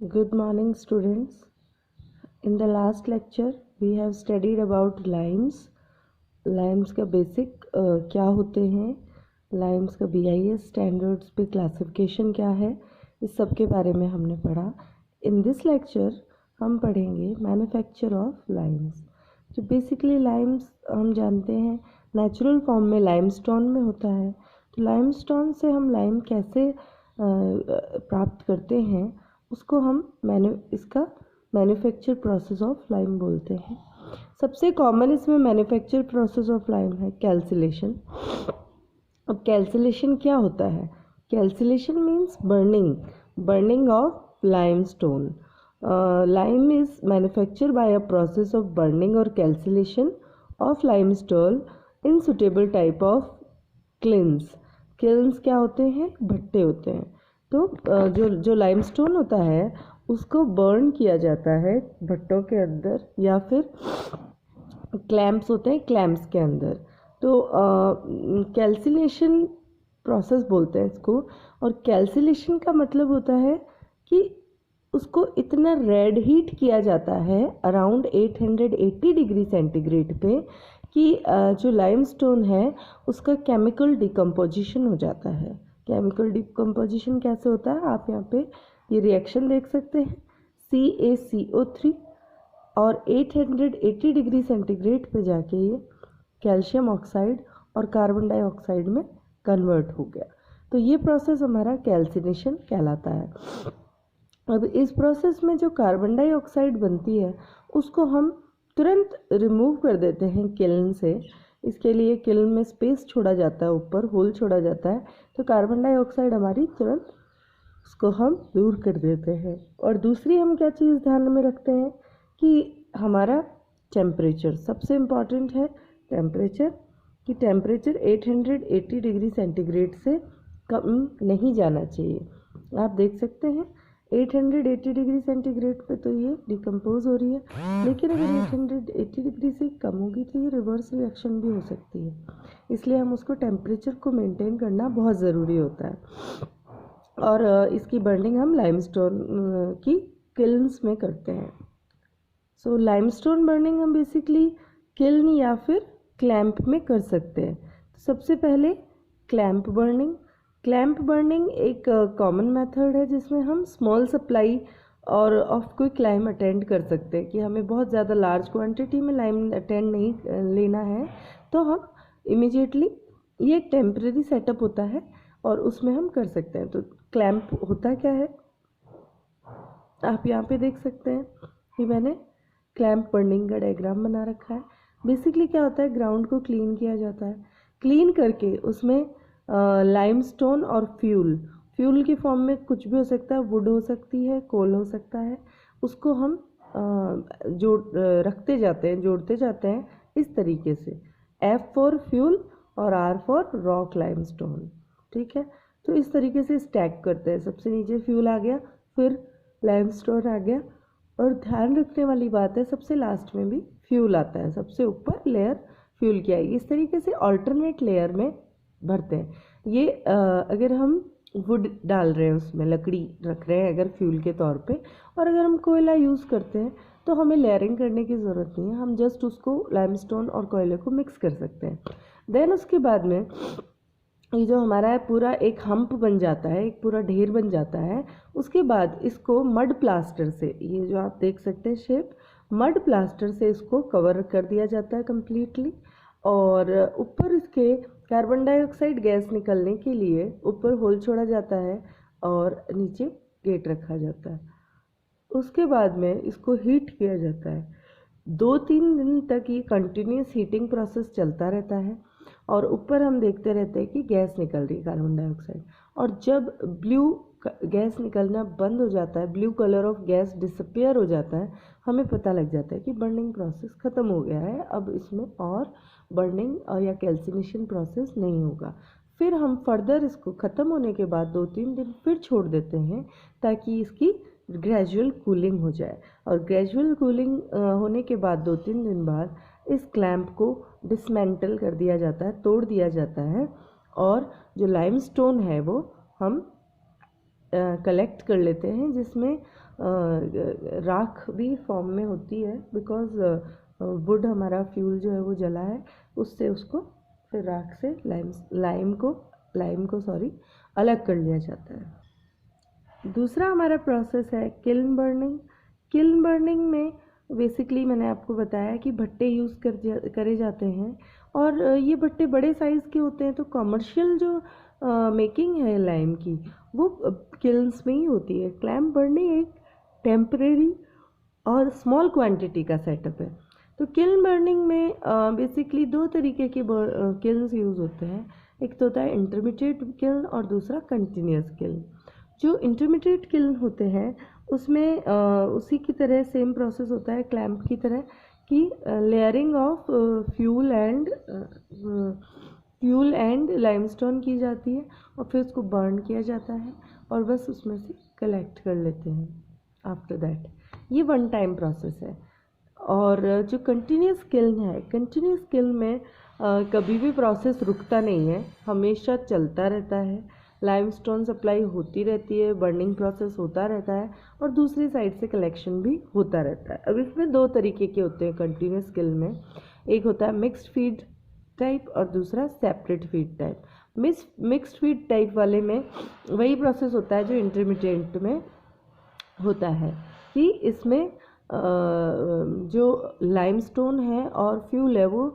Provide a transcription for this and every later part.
Good morning, students. In the last lecture, we have studied about limes. Lyme's का basic क्या होते हैं, Lyme's का BIS स्टैंडर्ड्स पे क्लासिफिकेशन क्या है, इस सब के बारे में हमने पढ़ा. इन दिस लेक्चर हम पढ़ेंगे मैन्युफैक्चर ऑफ लाइम्स. जो बेसिकली लाइम्स हम जानते हैं नेचुरल फॉर्म में लाइमस्टोन में होता है. तो लाइमस्टोन से हम लाइम कैसे प्राप्त करते हैं उसको हम इसका मैन्युफैक्चर प्रोसेस ऑफ लाइम बोलते हैं. सबसे कॉमन इसमें मैन्युफैक्चर प्रोसेस ऑफ लाइम है कैल्सिलेशन. अब कैल्सिलेशन क्या होता है? Calcination means burning of limestone. Lime is manufacture by a process of burning or calcination of limestone in suitable type of kilns. Kilns क्या होते हैं? भट्टे होते हैं. तो जो लाइमस्टोन होता है उसको बर्न किया जाता है भट्टों के अंदर, या फिर क्लैम्प्स होते हैं क्लैम्प्स के अंदर. तो कैल्सिलेशन प्रोसेस बोलते हैं इसको. और कैल्सिलेशन का मतलब होता है कि उसको इतना रेड हीट किया जाता है अराउंड 880 डिग्री सेंटीग्रेड पे कि जो लाइमस्टोन है उसका केमिकल डिकम्पोजिशन हो जाता है. केमिकल डिकम्पोजिशन कैसे होता है आप यहाँ पे ये रिएक्शन देख सकते हैं. CaCO3 और 880 डिग्री सेंटीग्रेड पे जाके ये कैल्शियम ऑक्साइड और कार्बन डाइऑक्साइड में कन्वर्ट हो गया. तो ये प्रोसेस हमारा कैल्सिनेशन कहलाता है. अब इस प्रोसेस में जो कार्बन डाइऑक्साइड बनती है उसको हम तुरंत रिमूव कर देते हैं किल्न से. इसके लिए किल्न में स्पेस छोड़ा जाता है, ऊपर होल छोड़ा जाता है, तो कार्बन डाइऑक्साइड हमारी तुरंत उसको हम दूर कर देते हैं. और दूसरी हम क्या चीज़ ध्यान में रखते हैं कि हमारा टेम्परेचर सबसे इम्पॉर्टेंट है. टेम्परेचर कि टेम्परेचर 880 डिग्री सेंटीग्रेड से कम नहीं जाना चाहिए. आप देख सकते हैं 880 डिग्री सेंटीग्रेड पे तो ये डिकम्पोज हो रही है, लेकिन अगर 880 डिग्री से कम होगी तो ये रिवर्स रिएक्शन भी हो सकती है. इसलिए हम उसको टेम्परेचर को मेंटेन करना बहुत ज़रूरी होता है. और इसकी बर्निंग हम लाइमस्टोन की किल्न्स में करते हैं. सो लाइमस्टोन बर्निंग हम बेसिकली किल्न या फिर क्लैंप में कर सकते हैं. तो सबसे पहले क्लैंप बर्निंग एक कॉमन मेथड है जिसमें हम स्मॉल सप्लाई और ऑफ क्विक लाइम अटेंड कर सकते हैं. कि हमें बहुत ज़्यादा लार्ज क्वांटिटी में लाइम अटेंड नहीं लेना है, तो हम इमीडिएटली ये एक टेम्परेरी सेटअप होता है और उसमें हम कर सकते हैं. तो क्लैंप होता क्या है आप यहाँ पे देख सकते हैं कि मैंने क्लैंप बर्निंग का डायग्राम बना रखा है. बेसिकली क्या होता है, ग्राउंड को क्लीन किया जाता है. क्लीन करके उसमें लाइमस्टोन और फ्यूल के फॉर्म में कुछ भी हो सकता है, वुड हो सकती है, कोल हो सकता है, उसको हम जोड़ते जाते हैं इस तरीके से. F फॉर फ्यूल और R फॉर रॉक लाइमस्टोन. ठीक है, तो इस तरीके से स्टैक करते हैं. सबसे नीचे फ्यूल आ गया, फिर लाइमस्टोन आ गया, और ध्यान रखने वाली बात है सबसे लास्ट में भी फ्यूल आता है, सबसे ऊपर लेयर फ्यूल की आएगी. इस तरीके से ऑल्टरनेट लेयर में भरते हैं. ये अगर हम वुड डाल रहे हैं, उसमें लकड़ी रख रहे हैं अगर फ्यूल के तौर पे, और अगर हम कोयला यूज़ करते हैं तो हमें लेयरिंग करने की ज़रूरत नहीं है. हम जस्ट उसको लाइमस्टोन और कोयले को मिक्स कर सकते हैं. देन उसके बाद में ये जो हमारा है पूरा एक हम्प बन जाता है, एक पूरा ढेर बन जाता है. उसके बाद इसको मड प्लास्टर से, ये जो आप देख सकते हैं शेप, मड प्लास्टर से इसको कवर कर दिया जाता है कम्प्लीटली. और ऊपर इसके कार्बन डाइऑक्साइड गैस निकलने के लिए ऊपर होल छोड़ा जाता है और नीचे गेट रखा जाता है. उसके बाद में इसको हीट किया जाता है. 2-3 दिन तक ये कंटिन्यूस हीटिंग प्रोसेस चलता रहता है. और ऊपर हम देखते रहते हैं कि गैस निकल रही है कार्बन डाइऑक्साइड. और जब ब्लू गैस निकलना बंद हो जाता है, blue colour of gas disappear हो जाता है, हमें पता लग जाता है कि बर्निंग प्रोसेस ख़त्म हो गया है. अब इसमें और बर्निंग या कैल्सिनेशन प्रोसेस नहीं होगा. फिर हम फर्दर इसको ख़त्म होने के बाद 2-3 दिन फिर छोड़ देते हैं ताकि इसकी ग्रेजुअल कूलिंग हो जाए. और ग्रेजुअल कूलिंग होने के बाद 2-3 दिन बाद इस क्लैंप को डिसमेंटल कर दिया जाता है, तोड़ दिया जाता है. और जो लाइमस्टोन है वो हम कलेक्ट कर लेते हैं, जिसमें राख भी फॉर्म में होती है, बिकॉज वुड हमारा फ्यूल जो है वो जला है, उससे उसको फिर राख से लाइम को अलग कर लिया जाता है। दूसरा हमारा प्रोसेस है किल्न बर्निंग। किल्न बर्निंग में बेसिकली मैंने आपको बताया कि भट्टे यूज़ करे जाते हैं, और ये भट्टे बड़े साइज़ के होते हैं, तो कमर्शियल जो मेकिंग है लाइम की वो किल्न्स में ही होती है। क्लैम्प बर्निंग एक टेम्परेरी और स्मॉल क्वांटिटी का सेटअप है। तो किल्न बर्निंग में बेसिकली दो तरीके के किल्न्स यूज़ होते हैं। एक तो होता है इंटरमीडिएट किल्न और दूसरा कंटिन्यूस किल्न। जो इंटरमीडिएट किल्न होते हैं उसमें उसी की तरह सेम प्रोसेस होता है क्लैम्प की तरह, कि layering of fuel and limestone की जाती है, और फिर उसको बर्न किया जाता है और बस उसमें से कलेक्ट कर लेते हैं आफ्टर दैट। ये वन टाइम प्रोसेस है। और जो कंटिन्यूस किल्न है, कंटिन्यूस किल्न में कभी भी प्रोसेस रुकता नहीं है, हमेशा चलता रहता है। लाइमस्टोन सप्लाई होती रहती है, बर्निंग प्रोसेस होता रहता है, और दूसरी साइड से कलेक्शन भी होता रहता है। अब इसमें दो तरीके के होते हैं कंटिन्यूस किल्न में, एक होता है मिक्स्ड फीड टाइप और दूसरा separate feed type. Mixed feed type वाले में वही प्रोसेस होता है जो इंटरमीडिएट में होता है, कि इसमें जो लाइमस्टोन है और फ्यूल है वो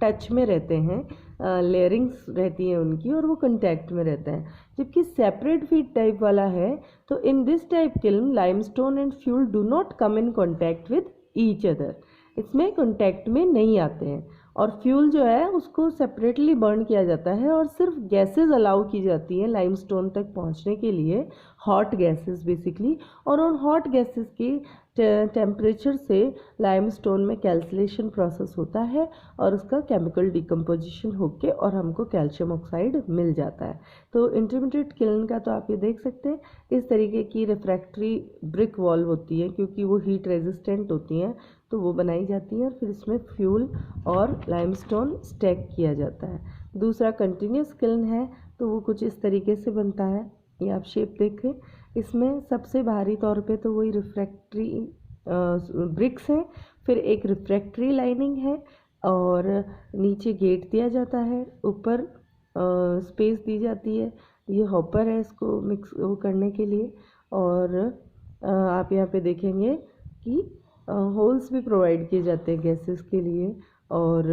टच में रहते हैं, लेयरिंग्स रहती हैं उनकी, और वो कांटेक्ट में रहते हैं। जबकि सेपरेट फीड टाइप वाला है, तो in this type kiln limestone and fuel do not come in contact with each other, इसमें कॉन्टैक्ट में नहीं आते हैं, और फ्यूल जो है उसको सेपरेटली बर्न किया जाता है, और सिर्फ गैसेस अलाउ की जाती हैं लाइमस्टोन तक पहुंचने के लिए, हॉट गैसेस बेसिकली, और उन हॉट गैसेस की टेम्परेचर से लाइमस्टोन में कैल्सिलेशन प्रोसेस होता है, और उसका केमिकल डिकम्पोजिशन होके और हमको कैल्शियम ऑक्साइड मिल जाता है। तो इंटरमीडिएट किल्न का तो आप ये देख सकते हैं, इस तरीके की रिफ्रैक्टरी ब्रिक वॉल होती है, क्योंकि वो हीट रेजिस्टेंट होती हैं, तो वो बनाई जाती हैं, और फिर इसमें फ्यूल और लाइमस्टोन स्टैक किया जाता है। दूसरा कंटिन्यूस किल्न है, तो वो कुछ इस तरीके से बनता है, ये आप शेप देखें। इसमें सबसे बाहरी तौर पे तो वही रिफ्रैक्टरी ब्रिक्स हैं, फिर एक रिफ्रैक्टरी लाइनिंग है, और नीचे गेट दिया जाता है, ऊपर स्पेस दी जाती है, ये हॉपर है इसको मिक्स वो करने के लिए। और आप यहाँ पे देखेंगे कि होल्स भी प्रोवाइड किए जाते हैं गैसेस के लिए। और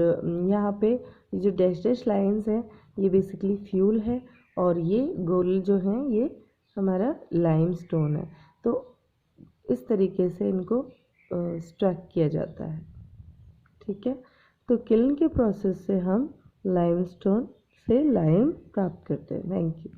यहाँ पे जो डैश डैश लाइंस हैं ये बेसिकली फ्यूल है, और ये गोल जो हैं ये हमारा लाइमस्टोन है। तो इस तरीके से इनको स्ट्रक किया जाता है, ठीक है। तो किल्न के प्रोसेस से हम लाइमस्टोन से लाइम प्राप्त करते हैं। Thank you.